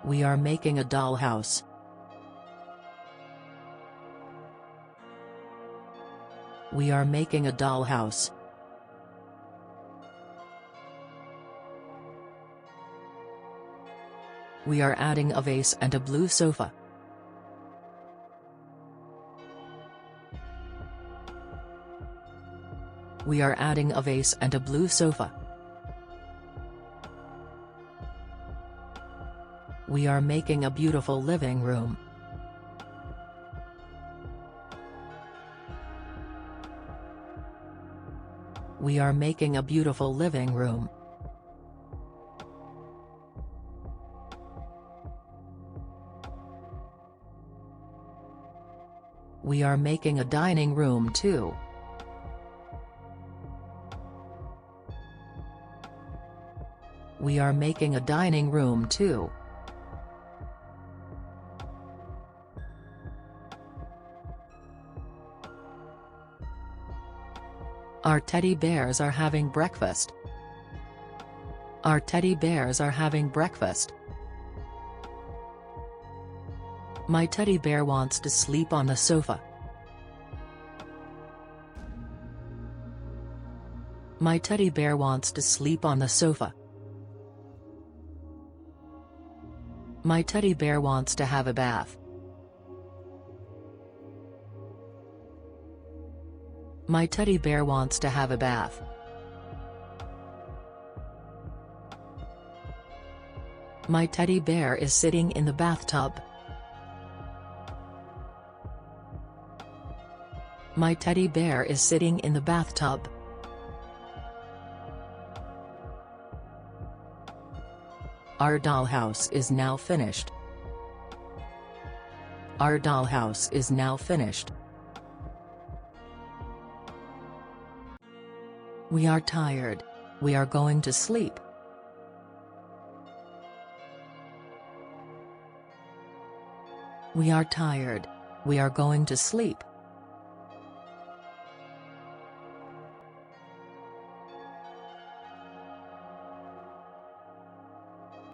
We are making a dollhouse. We are making a dollhouse. We are adding a vase and a blue sofa. We are adding a vase and a blue sofa. We are making a beautiful living room. We are making a beautiful living room. We are making a dining room too. We are making a dining room too. Our teddy bears are having breakfast. Our teddy bears are having breakfast. My teddy bear wants to sleep on the sofa. My teddy bear wants to sleep on the sofa. My teddy bear wants to have a bath. My teddy bear wants to have a bath. My teddy bear is sitting in the bathtub. My teddy bear is sitting in the bathtub. Our dollhouse is now finished. Our dollhouse is now finished. We are tired. We are going to sleep. We are tired. We are going to sleep.